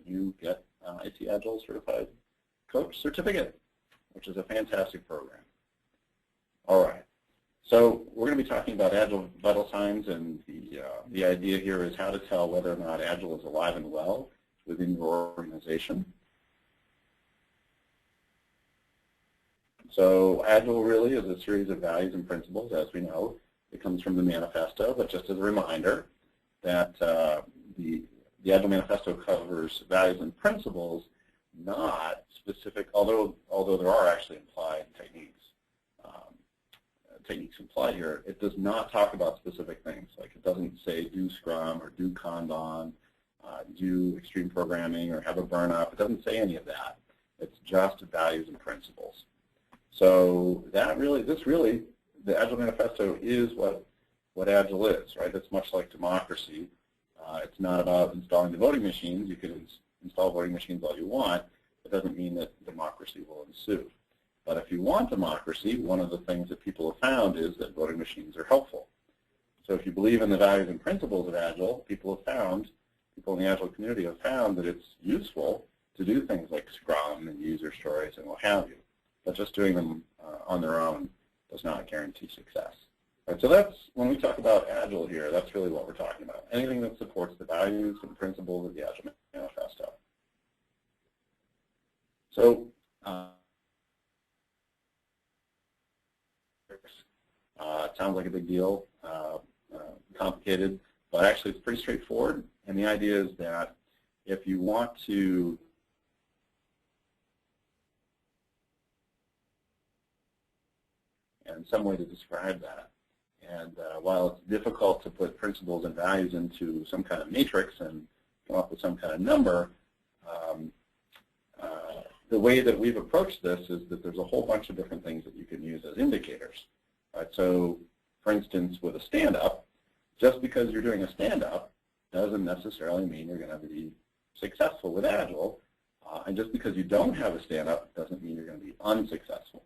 you get IT Agile Certified Coach Certificate, which is a fantastic program. All right. So we're going to be talking about Agile vital signs, and the idea here is how to tell whether or not Agile is alive and well within your organization. So Agile really is a series of values and principles, as we know. It comes from the manifesto, but just as a reminder that the Agile Manifesto covers values and principles, not specific, although there are actually implied techniques implied here, it does not talk about specific things. Like it doesn't say do Scrum or do Kanban, do extreme programming or have a burn-up. It doesn't say any of that. It's just values and principles. So that really, the Agile Manifesto is what Agile is, right? It's much like democracy. It's not about installing the voting machines. You can install voting machines all you want. It doesn't mean that democracy will ensue. But if you want democracy, one of the things that people have found is that voting machines are helpful. So if you believe in the values and principles of Agile, people in the Agile community have found that it's useful to do things like Scrum and user stories and what have you. But just doing them on their own does not guarantee success. Right, so that's, when we talk about Agile here, that's really what we're talking about. Anything that supports the values and principles of the Agile Manifesto. So, it sounds like a big deal, complicated, but actually it's pretty straightforward. And the idea is that if you want to and some way to describe that. And while it's difficult to put principles and values into some kind of matrix and come up with some kind of number, the way that we've approached this is that there's a whole bunch of different things that you can use as indicators. Right? So, for instance, with a stand-up, just because you're doing a stand-up doesn't necessarily mean you're going to be successful with Agile. And just because you don't have a stand-up doesn't mean you're going to be unsuccessful.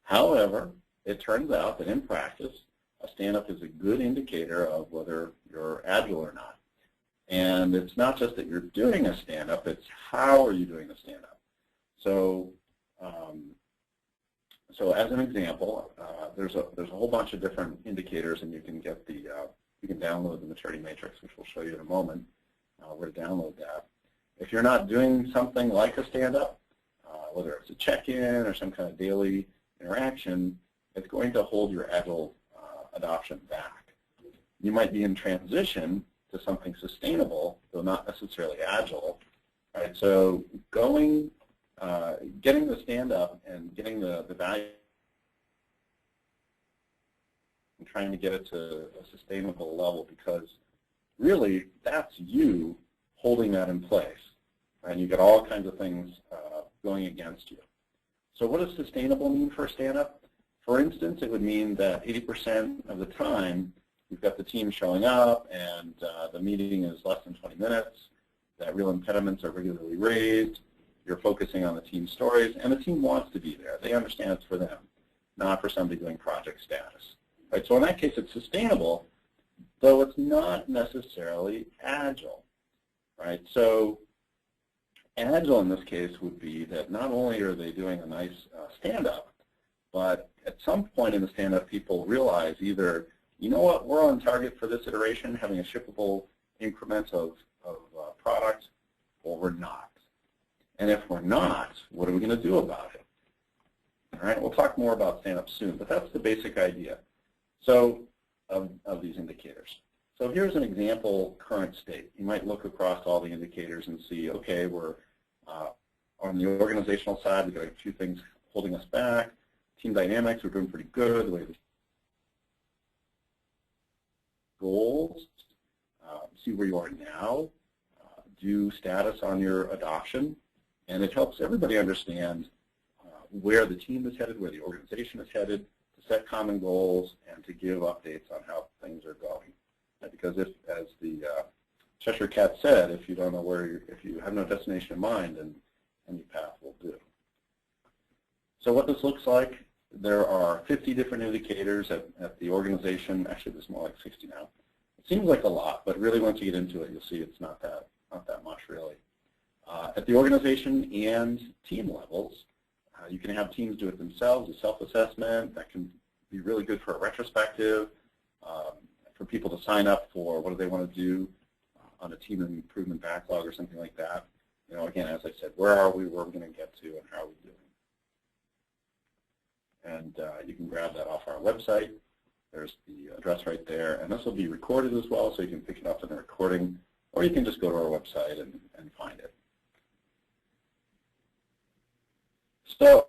However, it turns out that in practice, a stand-up is a good indicator of whether you're Agile or not. And it's not just that you're doing a stand-up, it's how are you doing the stand-up. So, so as an example, there's a whole bunch of different indicators, and you can get the you can download the maturity matrix, which we'll show you in a moment where to download that. If you're not doing something like a stand-up, whether it's a check-in or some kind of daily interaction, it's going to hold your Agile adoption back. You might be in transition to something sustainable, though not necessarily Agile. Right? So getting the stand-up and getting the value and trying to get it to a sustainable level, because really that's you holding that in place. And you get all kinds of things going against you. So what does sustainable mean for a stand-up? For instance, it would mean that 80% of the time you've got the team showing up and the meeting is less than 20 minutes, that real impediments are regularly raised, you're focusing on the team stories, and the team wants to be there. They understand it's for them, not for somebody doing project status. Right? So in that case, it's sustainable, though it's not necessarily Agile. Right? So Agile in this case would be that not only are they doing a nice stand-up, but at some point in the stand-up, people realize either, you know what, we're on target for this iteration, having a shippable increment of product, or we're not. And if we're not, what are we going to do about it? All right, we'll talk more about stand-up soon, but that's the basic idea. So of these indicators. So here's an example current state. You might look across all the indicators and see, okay, we're on the organizational side, we've got a few things holding us back. Team dynamics, we're doing pretty good. The way the goals, see where you are now, do status on your adoption, and it helps everybody understand where the team is headed, where the organization is headed, to set common goals, and to give updates on how things are going. Because if, as the Cheshire Cat said, if you don't know where if you have no destination in mind, then any path will do. So what this looks like, there are 50 different indicators at the organization. Actually, there's more like 60 now. It seems like a lot, but really once you get into it, you'll see it's not that much really. At the organization and team levels, you can have teams do it themselves, a self-assessment. That can be really good for a retrospective, for people to sign up for what do they want to do on a team improvement backlog or something like that. You know, again, as I said, where are we going to get to, and how are we doing? And you can grab that off our website. There's the address right there, and this will be recorded as well, so you can pick it up in the recording, or you can just go to our website and find it. So,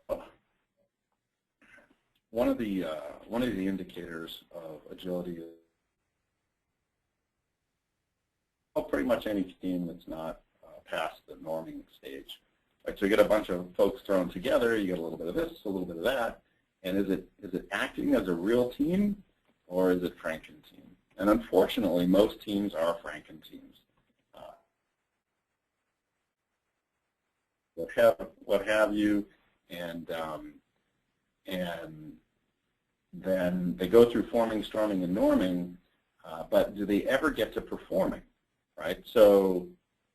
one of the indicators of agility is pretty much any team that's not past the norming stage. Right, so you get a bunch of folks thrown together, you get a little bit of this, a little bit of that, and is it acting as a real team, or is it Franken team? And unfortunately, most teams are Franken teams. What have you, and then they go through forming, storming, and norming, but do they ever get to performing? Right? So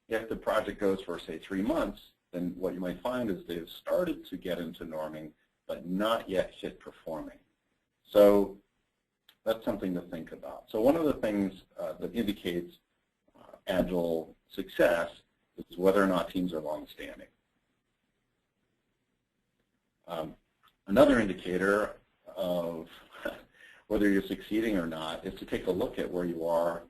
if the project goes for, say, 3 months, then what you might find is they've started to get into norming, but not yet hit performing. So that's something to think about. So one of the things that indicates Agile success is whether or not teams are long-standing. Another indicator of whether you're succeeding or not is to take a look at where you are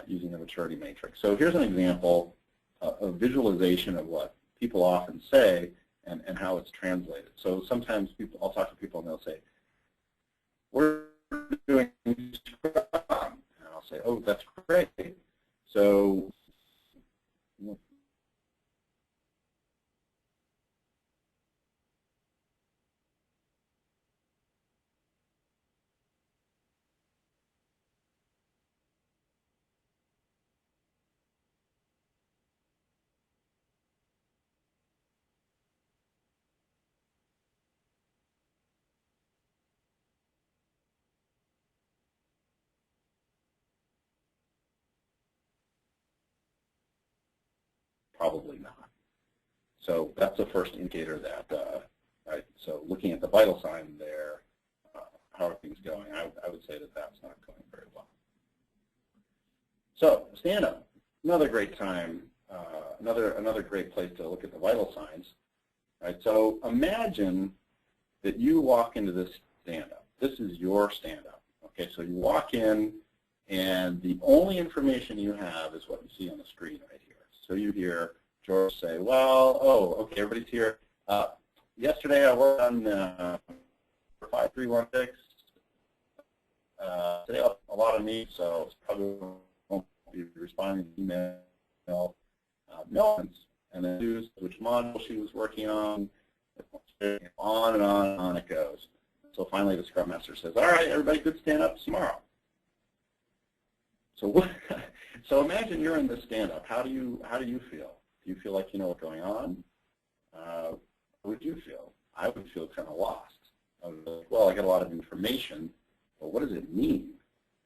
using the maturity matrix. So here's an example of visualization of what people often say and how it's translated. So sometimes I'll talk to people and they'll say, we're doing Scrum. And I'll say, oh, that's great. So probably not. So that's the first indicator that, right, so looking at the vital sign there, how are things going? I would say that that's not going very well. So stand-up, another great time, another great place to look at the vital signs. Right, so imagine that you walk into this stand-up. This is your stand-up. Okay, so you walk in, and the only information you have is what you see on the screen right here. So you hear George say, well, oh, okay, everybody's here. Yesterday I worked on 5316. Today a lot of me, so probably won't be responding to email. No, and then choose which module she was working on and on it goes. So finally the Scrum Master says, all right, everybody good stand-up tomorrow. So imagine you're in this stand-up. How do you feel? Do you feel like you know what's going on? How would you feel? I would feel kind of lost. I would be like, well, I got a lot of information, but what does it mean?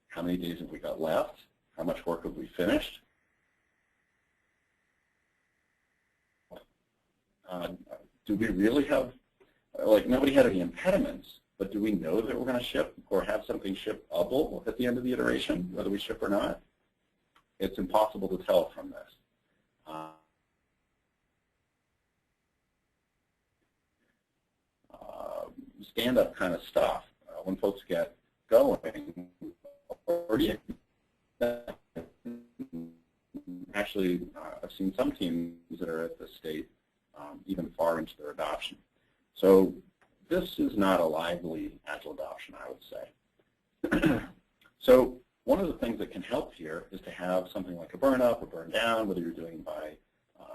How many days have we got left? How much work have we finished? Do we really have, like, nobody had any impediments, but do we know that we're going to ship or have something shippable at the end of the iteration, whether we ship or not? It's impossible to tell from this. Stand-up kind of stuff, when folks get going, or actually, I've seen some teams that are at this state even far into their adoption. So this is not a lively Agile adoption, I would say. So one of the things that can help here is to have something like a burn up or burn down, whether you're doing by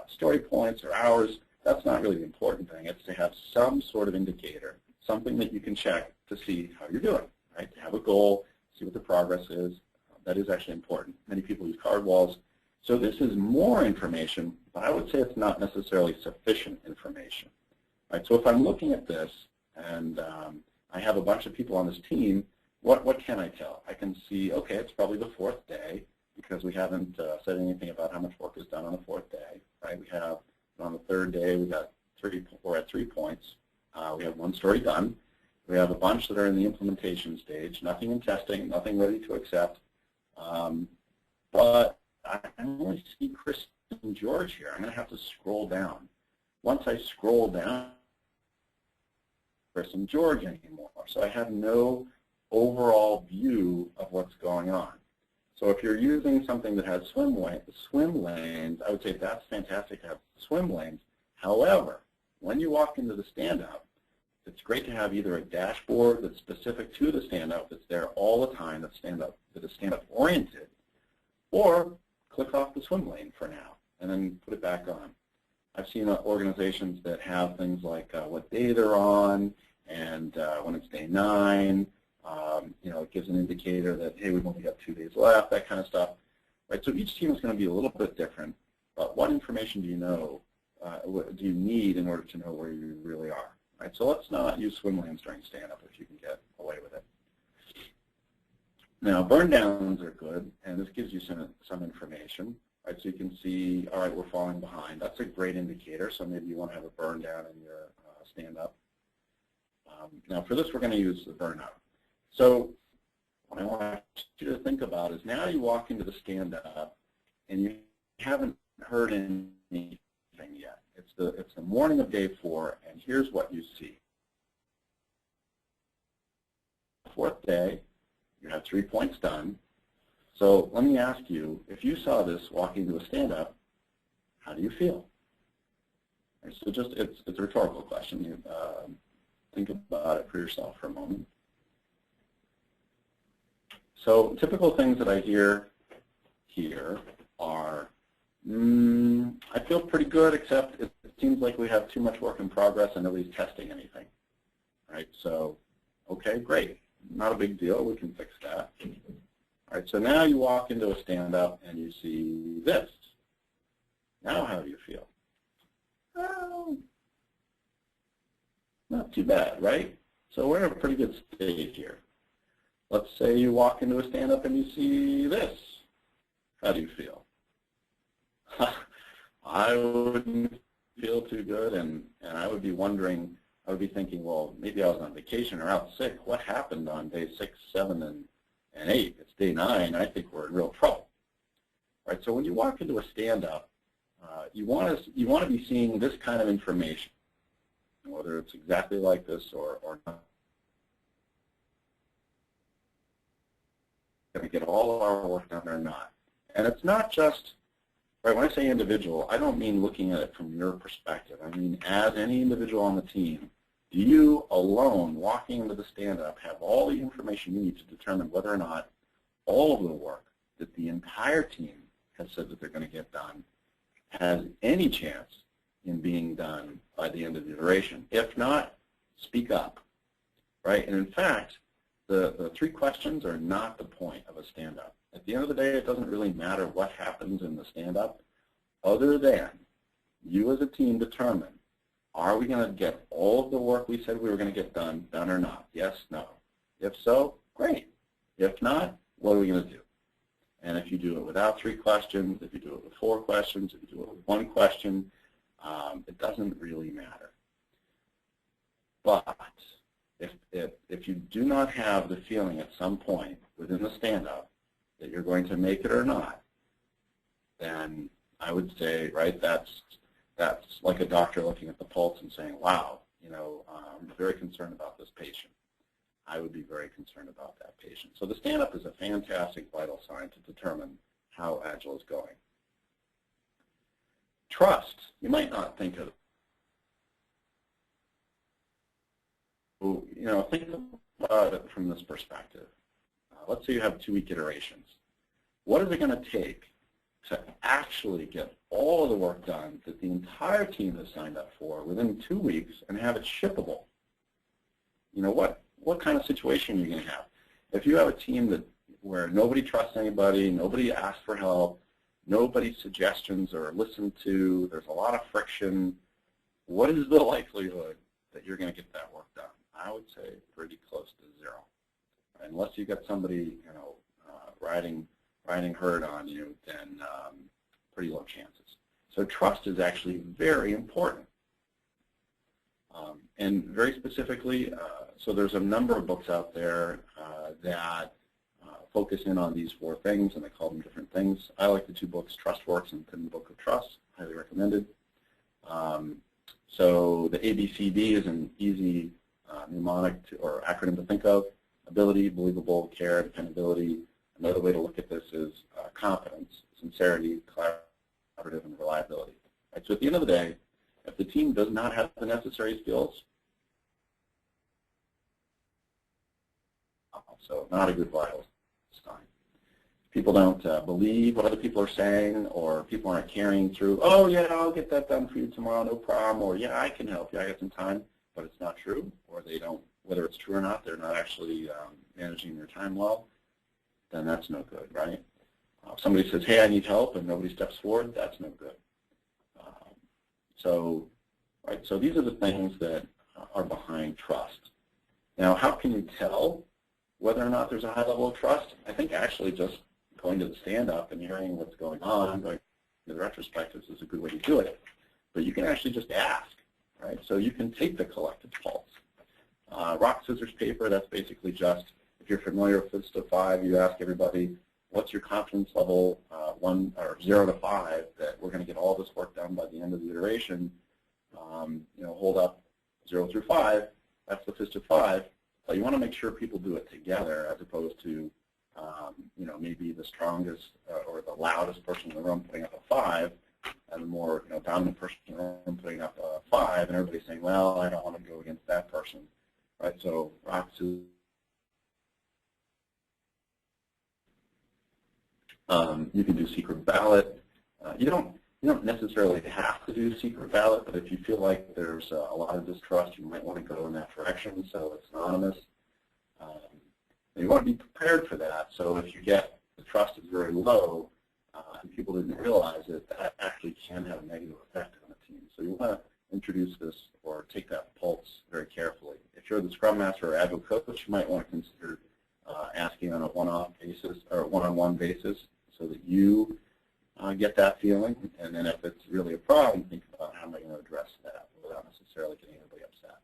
story points or hours. That's not really the important thing. It's to have some sort of indicator, something that you can check to see how you're doing, right? To have a goal, see what the progress is. That is actually important. Many people use card walls. So this is more information, but I would say it's not necessarily sufficient information. Right? So if I'm looking at this and I have a bunch of people on this team, what can I tell? I can see, okay, it's probably the 4th day because we haven't said anything about how much work is done on the 4th day. Right? We have On the third day, we're at 3 points. We have 1 story done. We have a bunch that are in the implementation stage, nothing in testing, nothing ready to accept. But I only see Chris and George here. I'm going to have to scroll down. Once I scroll down, Chris and George anymore. So I have no overall view of what's going on. So if you're using something that has swim lanes, I would say that's fantastic to have swim lanes. However, when you walk into the stand-up, it's great to have either a dashboard that's specific to the stand-up that's there all the time, that is stand-up oriented, or click off the swim lane for now and then put it back on. I've seen organizations that have things like what day they're on, and when it's day 9, it gives an indicator that, hey, we've only got 2 days left, that kind of stuff. Right? So each team is going to be a little bit different, but what information do you know, do you need in order to know where you really are? Right? So let's not use swim lanes during stand-up if you can get away with it. Now, burn downs are good, and this gives you some information. Right? So you can see, all right, we're falling behind. That's a great indicator, so maybe you want to have a burn down in your stand-up. Now, for this, we're going to use the burnout. So what I want you to think about is now you walk into the stand-up, and you haven't heard anything yet. It's the morning of day 4, and here's what you see. 4th day, you have 3 points done. So let me ask you, if you saw this walking to a stand-up, how do you feel? And so just it's a rhetorical question. You, think about it for yourself for a moment. So typical things that I hear here are, I feel pretty good, except it seems like we have too much work in progress and nobody's testing anything. Right? So, okay, great. Not a big deal. We can fix that. All right, so now you walk into a stand-up and you see this. Now how do you feel? Not too bad, right? So we're in a pretty good state here. Let's say you walk into a stand-up and you see this. How do you feel? I wouldn't feel too good, and I would be wondering, I would be thinking, well, maybe I was on vacation or out sick. What happened on day 6, 7, and 8? It's day 9. I think we're in real trouble. Right? So when you walk into a stand-up, you want to be seeing this kind of information, whether it's exactly like this or not. Going to get all of our work done or not. And it's not just, right, when I say individual, I don't mean looking at it from your perspective. I mean as any individual on the team, do you alone, walking into the stand-up, have all the information you need to determine whether or not all of the work that the entire team has said that they're going to get done has any chance in being done by the end of the iteration? If not, speak up, right? And in fact, the 3 questions are not the point of a stand-up. At the end of the day, it doesn't really matter what happens in the stand-up other than you as a team determine, are we going to get all of the work we said we were going to get done or not? Yes, no. If so, great. If not, what are we going to do? And if you do it without 3 questions, if you do it with 4 questions, if you do it with 1 question, it doesn't really matter. But if you do not have the feeling at some point within the stand-up that you're going to make it or not, then I would say, right, that's like a doctor looking at the pulse and saying, wow, I'm very concerned about this patient. I would be very concerned about that patient. So the stand-up is a fantastic vital sign to determine how Agile is going. Trust, you might not think of, think about it from this perspective. Let's say you have 2-week iterations. What is it going to take to actually get all of the work done that the entire team has signed up for within 2 weeks and have it shippable? What kind of situation are you going to have? If you have a team where nobody trusts anybody, nobody asks for help, nobody's suggestions are listened to, there's a lot of friction, what is the likelihood that you're going to get that work done? I would say pretty close to 0. Unless you got somebody, riding herd on you, then pretty low chances. So trust is actually very important. And very specifically, so there's a number of books out there that focus in on these 4 things, and they call them different things. I like the 2 books, TrustWorks and The Book of Trust, highly recommended. So the ABCD is an easy mnemonic or acronym to think of. Ability, believable, care, dependability. Another way to look at this is competence, sincerity, collaborative, and reliability. Right, so at the end of the day, if the team does not have the necessary skills, so not a good vital sign. People don't believe what other people are saying, or people aren't carrying through, oh yeah, I'll get that done for you tomorrow, no problem, or yeah, I can help you, I got some time, but it's not true, or they don't, whether it's true or not, they're not actually managing their time well, then that's no good, right? If somebody says, hey, I need help, and nobody steps forward, that's no good. So these are the things that are behind trust. Now, how can you tell whether or not there's a high level of trust? I think actually just going to the stand-up and hearing what's going on, going to the retrospectives is a good way to do it. But you can actually just ask, right? So you can take the collective pulse. Rock, scissors, paper, that's basically just, if you're familiar with Fist of 5, you ask everybody, what's your confidence level, 0 to 5, that we're going to get all this work done by the end of the iteration. Hold up 0 through 5, that's the Fist of 5. But you want to make sure people do it together as opposed to, maybe the strongest or the loudest person in the room putting up a 5 and the more dominant person in the room putting up a 5, and everybody's saying, well, I don't want to go against that person. Right? So rock, scissors, you can do secret ballot. You don't necessarily have to do secret ballot, but if you feel like there's a lot of distrust, you might want to go in that direction, so it's anonymous. And you want to be prepared for that, so if you get the trust is very low and people didn't realize it, that actually can have a negative effect on the team. So you want to introduce this or take that pulse very carefully. If you're the Scrum Master or Agile coach, you might want to consider asking on a one-off basis or one-on-one basis so that you get that feeling, and then if it's really a problem, think about how am I going to address that without necessarily getting anybody upset.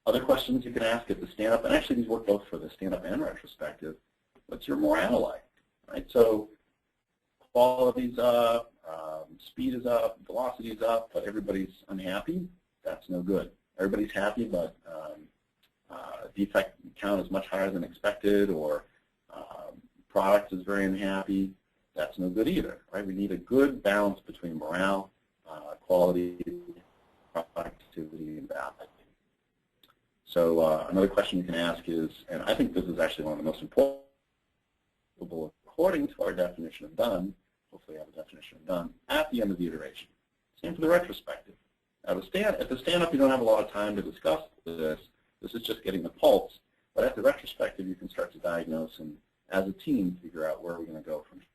Other questions you can ask at the stand-up, and actually these work both for the stand-up and retrospective, what's your morale like, right? So quality's up, speed is up, velocity is up, but everybody's unhappy, that's no good. Everybody's happy, but defect count is much higher than expected, or product is very unhappy, that's no good either, right? We need a good balance between morale, quality, productivity, and value. So another question you can ask is, and I think this is actually one of the most important, according to our definition of done, hopefully I have a definition of done, at the end of the iteration. Same for the retrospective. At the stand-up, you don't have a lot of time to discuss this. This is just getting the pulse. But at the retrospective, you can start to diagnose and, as a team, figure out where we're going to go from here.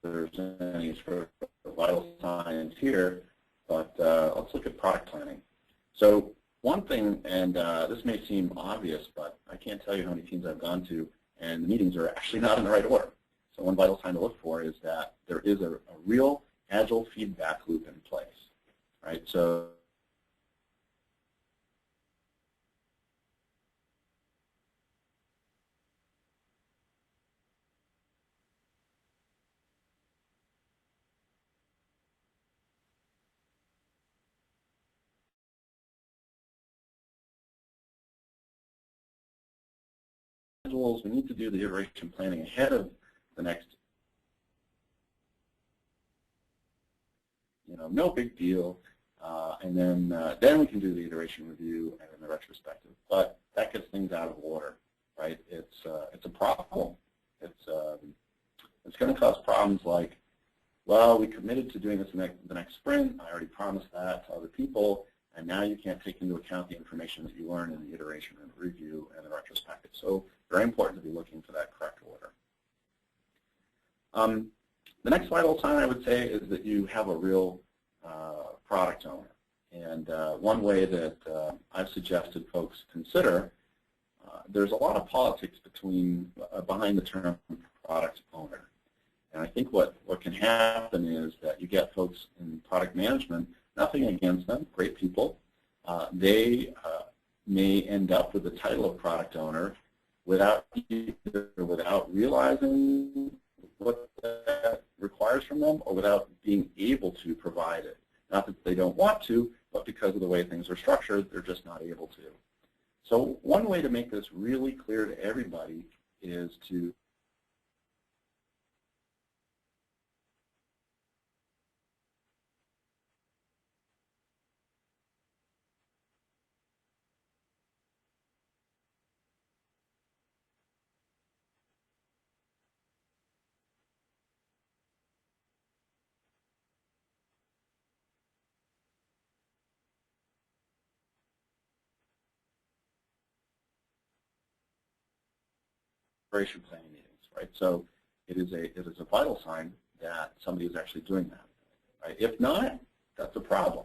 There's any sort of vital signs here, but let's look at product planning. So one thing, and this may seem obvious, but I can't tell you how many teams I've gone to, and the meetings are actually not in the right order. So one vital sign to look for is that there is a real Agile feedback loop in place, right? So we need to do the iteration planning ahead of the next, no big deal, and then we can do the iteration review and then the retrospective. But that gets things out of order, right? It's a problem. It's going to cause problems like, well, we committed to doing this in the next sprint. I already promised that to other people, and now you can't take into account the information that you learned in the iteration and the review and the retrospective. So very important to be looking for that correct order. The next vital sign I would say is that you have a real product owner. And one way that I've suggested folks consider, there's a lot of politics behind the term product owner. And I think what can happen is that you get folks in product management, nothing against them, great people. They may end up with the title of product owner without realizing what that requires from them, or without being able to provide it. Not that they don't want to, but because of the way things are structured, they're just not able to. So one way to make this really clear to everybody is to iteration planning meetings, right? So it is a vital sign that somebody is actually doing that, right? If not, that's a problem.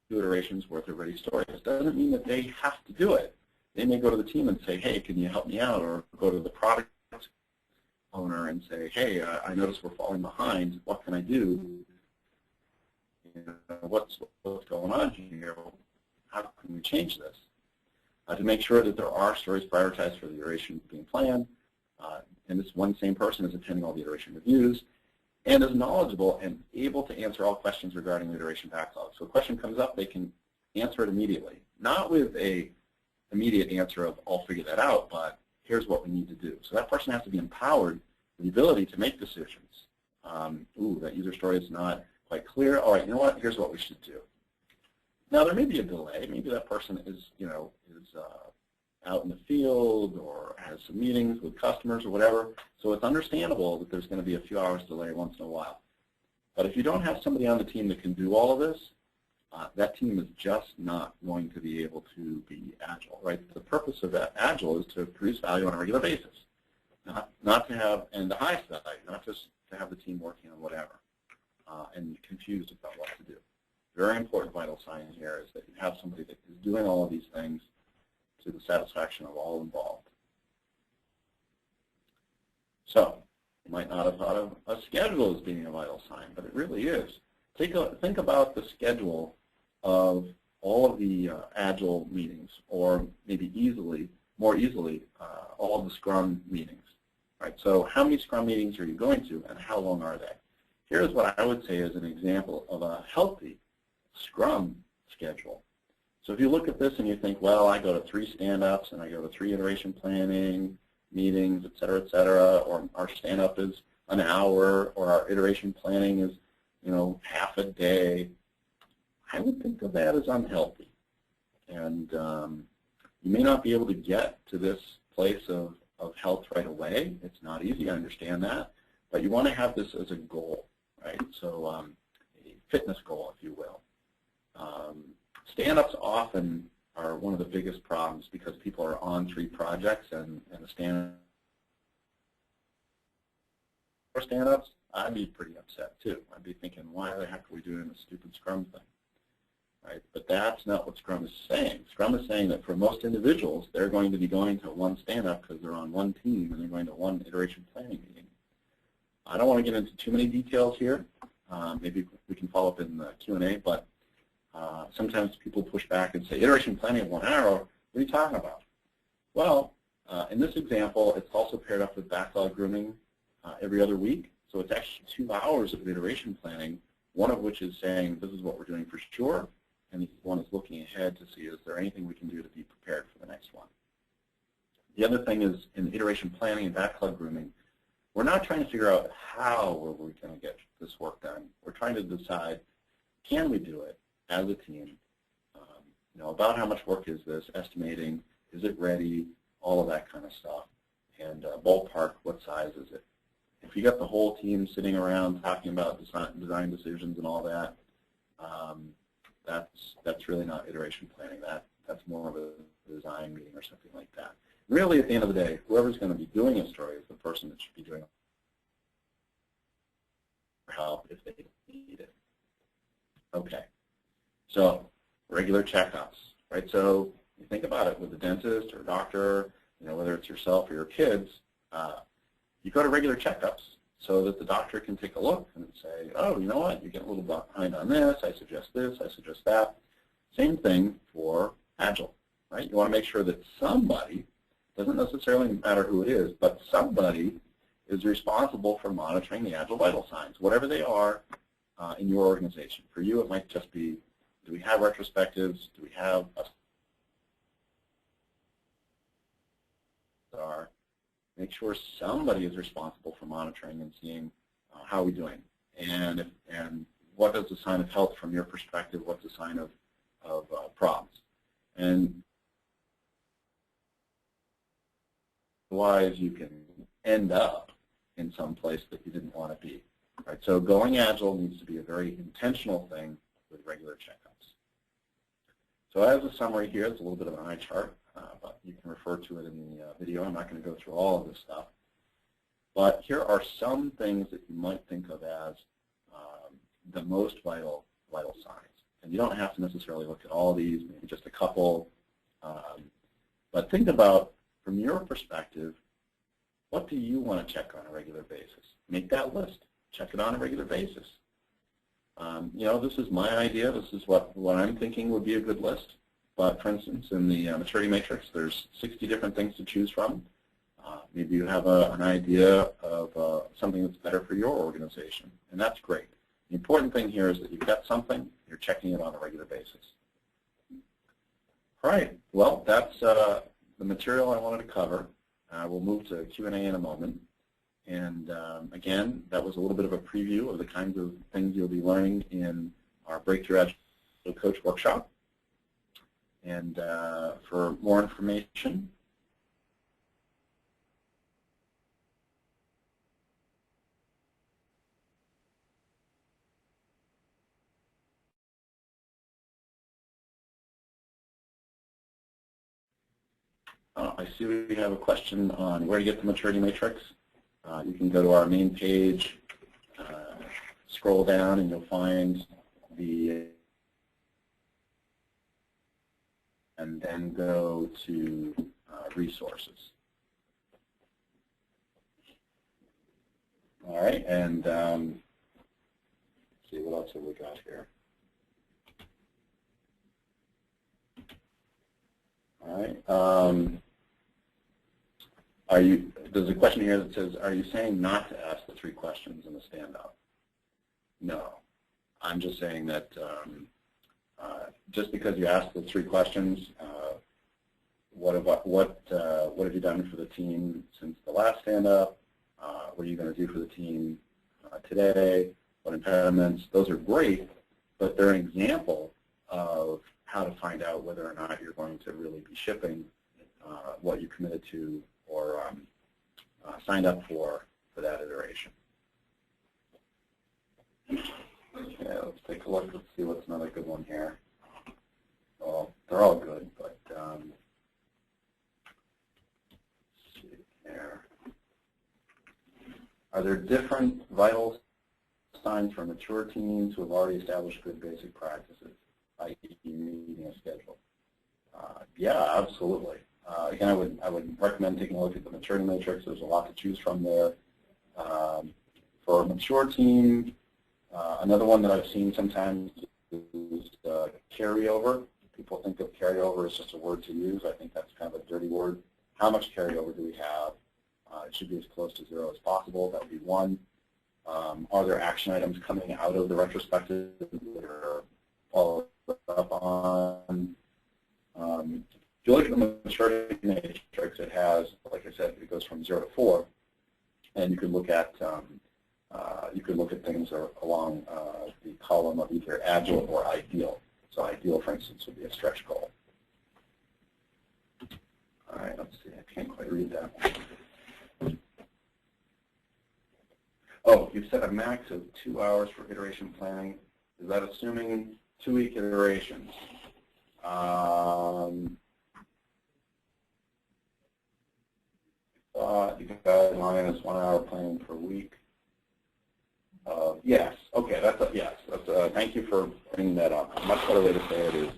2 iterations worth of ready stories doesn't mean that they have to do it. They may go to the team and say, hey, can you help me out? Or go to the product owner and say, hey, I noticed we're falling behind. What can I do? You know, what's going on here? How can we change this? To make sure that there are stories prioritized for the iteration being planned, and this one same person is attending all the iteration reviews, and is knowledgeable and able to answer all questions regarding the iteration backlog. So a question comes up, they can answer it immediately. Not with a immediate answer of, I'll figure that out, but here's what we need to do. So that person has to be empowered with the ability to make decisions. That user story is not quite clear. All right, you know what? Here's what we should do. Now there may be a delay. Maybe that person is out in the field or has some meetings with customers or whatever. So it's understandable that there's going to be a few hours delay once in a while. But if you don't have somebody on the team that can do all of this, that team is just not going to be able to be agile, right? The purpose of agile is to produce value on a regular basis, not to have, and the highest value, not just to have the team working on whatever and confused about what to do. Very important vital sign here is that you have somebody that is doing all of these things to the satisfaction of all involved. So you might not have thought of a schedule as being a vital sign, but it really is. Think about the schedule of all of the Agile meetings, or maybe more easily, all of the Scrum meetings. Right? So how many Scrum meetings are you going to, and how long are they? Here's what I would say is an example of a healthy Scrum schedule. So if you look at this and you think, well, I go to 3 stand-ups and I go to 3 iteration planning meetings, et cetera, or our stand-up is an hour, or our iteration planning is, half a day, I would think of that as unhealthy. And you may not be able to get to this place of health right away. It's not easy, I understand that. But you want to have this as a goal, right? So a fitness goal, if you will. Stand-ups often are one of the biggest problems because people are on 3 projects, and the stand-ups, I'd be pretty upset too. I'd be thinking, why the heck are we doing this stupid Scrum thing? Right? But that's not what Scrum is saying. Scrum is saying that for most individuals, they're going to be going to 1 stand-up because they're on 1 team and they're going to 1 iteration planning meeting. I don't want to get into too many details here. Maybe we can follow up in the Q&A, but sometimes people push back and say, iteration planning of 1 hour, what are you talking about? Well, in this example, it's also paired up with backlog grooming every other week. So it's actually 2 hours of iteration planning, one of which is saying this is what we're doing for sure, and the one is looking ahead to see is there anything we can do to be prepared for the next one. The other thing is in iteration planning and backlog grooming, we're not trying to figure out how we're going to get this work done. We're trying to decide, can we do it as a team? About how much work is this, estimating, is it ready, all of that kind of stuff. And ballpark, what size is it? If you got the whole team sitting around talking about design decisions and all that, that's really not iteration planning. That's more of a design meeting or something like that. Really, at the end of the day, whoever's going to be doing a story is the person that should be doing help if they need it. Okay, so regular checkups, right? So you think about it with a dentist or a doctor, whether it's yourself or your kids, you go to regular checkups so that the doctor can take a look and say, oh, you know what, you're getting a little behind on this, I suggest this, I suggest that. Same thing for Agile, right? You want to make sure that somebody, doesn't necessarily matter who it is, but somebody is responsible for monitoring the Agile vital signs, whatever they are in your organization. For you, it might just be, do we have retrospectives? Do we have a star? Make sure somebody is responsible for monitoring and seeing how we're doing. And what is a sign of health from your perspective? What's a sign of problems? And otherwise, you can end up in some place that you didn't want to be. Right? So going Agile needs to be a very intentional thing with regular checkups. So as a summary here, it's a little bit of an eye chart, but you can refer to it in the video. I'm not going to go through all of this stuff. But here are some things that you might think of as the most vital signs. And you don't have to necessarily look at all of these, maybe just a couple. But think about, from your perspective, what do you want to check on a regular basis? Make that list. Check it on a regular basis. This is my idea. This is what I'm thinking would be a good list. But for instance, in the maturity matrix, there's 60 different things to choose from. Maybe you have an idea of something that's better for your organization, and that's great. The important thing here is that you've got something, you're checking it on a regular basis. All right, well, that's the material I wanted to cover. We'll move to Q&A in a moment. And again, that was a little bit of a preview of the kinds of things you'll be learning in our Breakthrough Agile Coach workshop. And for more information, I see we have a question on where to get the maturity matrix. You can go to our main page, scroll down, and you'll find the, and then go to resources. All right, and let's see, what else have we got here? All right. There's a question here that says, are you saying not to ask the 3 questions in the stand-up? No. I'm just saying that just because you ask the 3 questions, what have you done for the team since the last stand-up? What are you going to do for the team today? What impediments? Those are great, but they're an example of how to find out whether or not you're going to really be shipping what you committed to or signed up for that iteration. Okay, let's take a look. Let's see what's another good one here. Well, they're all good, but let's see here. Are there different vital signs for mature teams who have already established good basic practices, i.e. meeting a schedule? Yeah, absolutely. Again, I would recommend taking a look at the maturity matrix. There's a lot to choose from there. For a mature team, another one that I've seen sometimes is carryover. People think of carryover as just a word to use. I think that's kind of a dirty word. How much carryover do we have? It should be as close to 0 as possible. That would be one. Are there action items coming out of the retrospective that are followed up on? If you look at the maturity matrix, it has, like I said, it goes from 0 to 4, and you can look at things along the column of either Agile or Ideal. So Ideal, for instance, would be a stretch goal. All right, let's see. I can't quite read that. Oh, you've set a max of 2 hours for iteration planning. Is that assuming 2-week iterations? You can guideline is 1 hour planning per week. Yes. Okay. Yes. Thank you for bringing that up. A much better way to say it is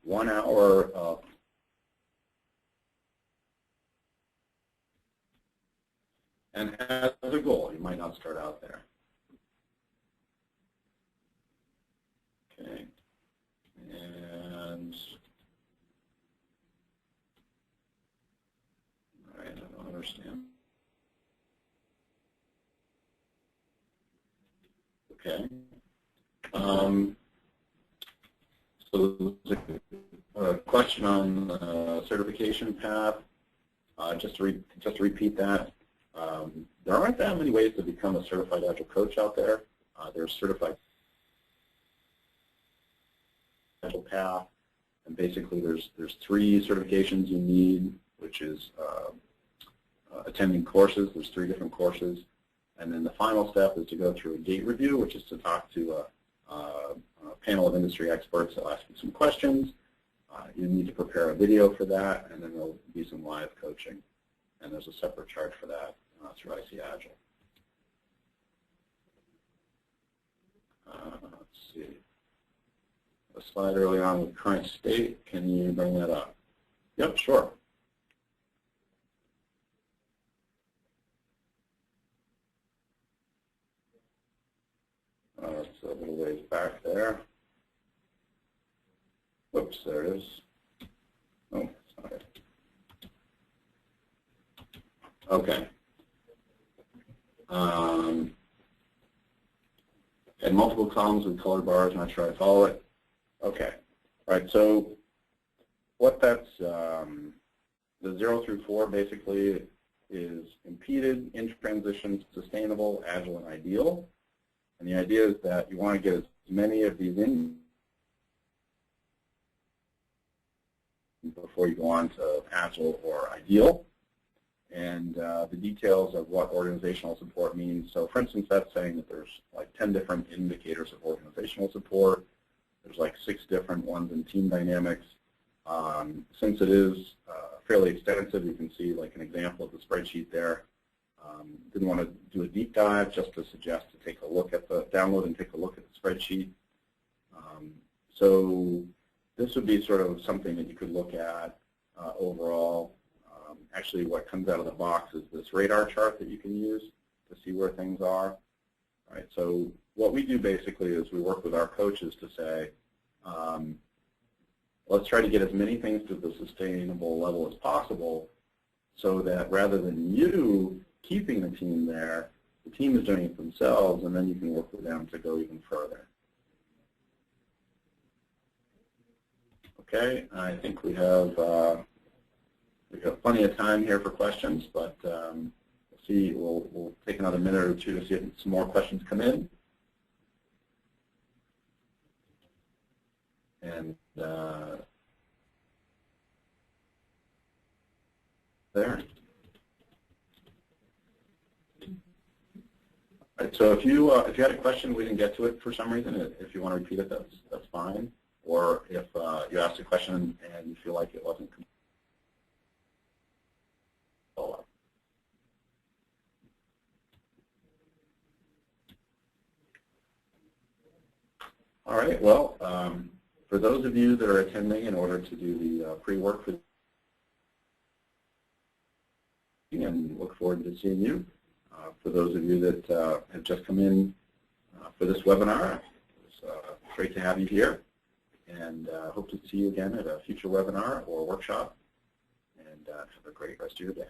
1 hour of and as a goal. You might not start out there. Okay. And all right, I don't understand. Okay. So there's a question on the certification path. Just to repeat that, there aren't that many ways to become a certified Agile coach out there. There's certified Agile path, and basically there's 3 certifications you need, which is attending courses. There's 3 different courses. And then the final step is to go through a gate review, which is to talk to a panel of industry experts that will ask you some questions. You need to prepare a video for that, and then there'll be some live coaching. And there's a separate charge for that through IC Agile. Let's see. A slide early on with current state. Can you bring that up? Yep, sure. It's a little ways back there. Whoops, there it is. Oh, that's not it. Okay. And multiple columns with colored bars. Not sure I follow it. Okay. All right. So what that's the 0 through 4 basically is impeded, in transition, sustainable, agile, and ideal. And the idea is that you want to get as many of these in before you go on to agile or ideal. And the details of what organizational support means. So for instance, that's saying that there's like 10 different indicators of organizational support. There's like 6 different ones in team dynamics. Since it is fairly extensive, you can see like an example of the spreadsheet there. Didn't want to do a deep dive, just to suggest to take a look at the download and take a look at the spreadsheet. So this would be sort of something that you could look at overall. Actually, what comes out of the box is this radar chart that you can use to see where things are. All right, so what we do basically is we work with our coaches to say, let's try to get as many things to the sustainable level as possible so that rather than you keeping the team there, the team is doing it themselves, and then you can work with them to go even further. Okay, I think we have plenty of time here for questions, but we'll take another minute or 2 to see if some more questions come in. And there. All right, so if you had a question, we didn't get to it for some reason. If you want to repeat it, that's fine. Or if you asked a question and you feel like it wasn't complete. All right, well, for those of you that are attending in order to do the pre-work for and look forward to seeing you. For those of you that have just come in for this webinar, it's great to have you here, and hope to see you again at a future webinar or workshop, and have a great rest of your day.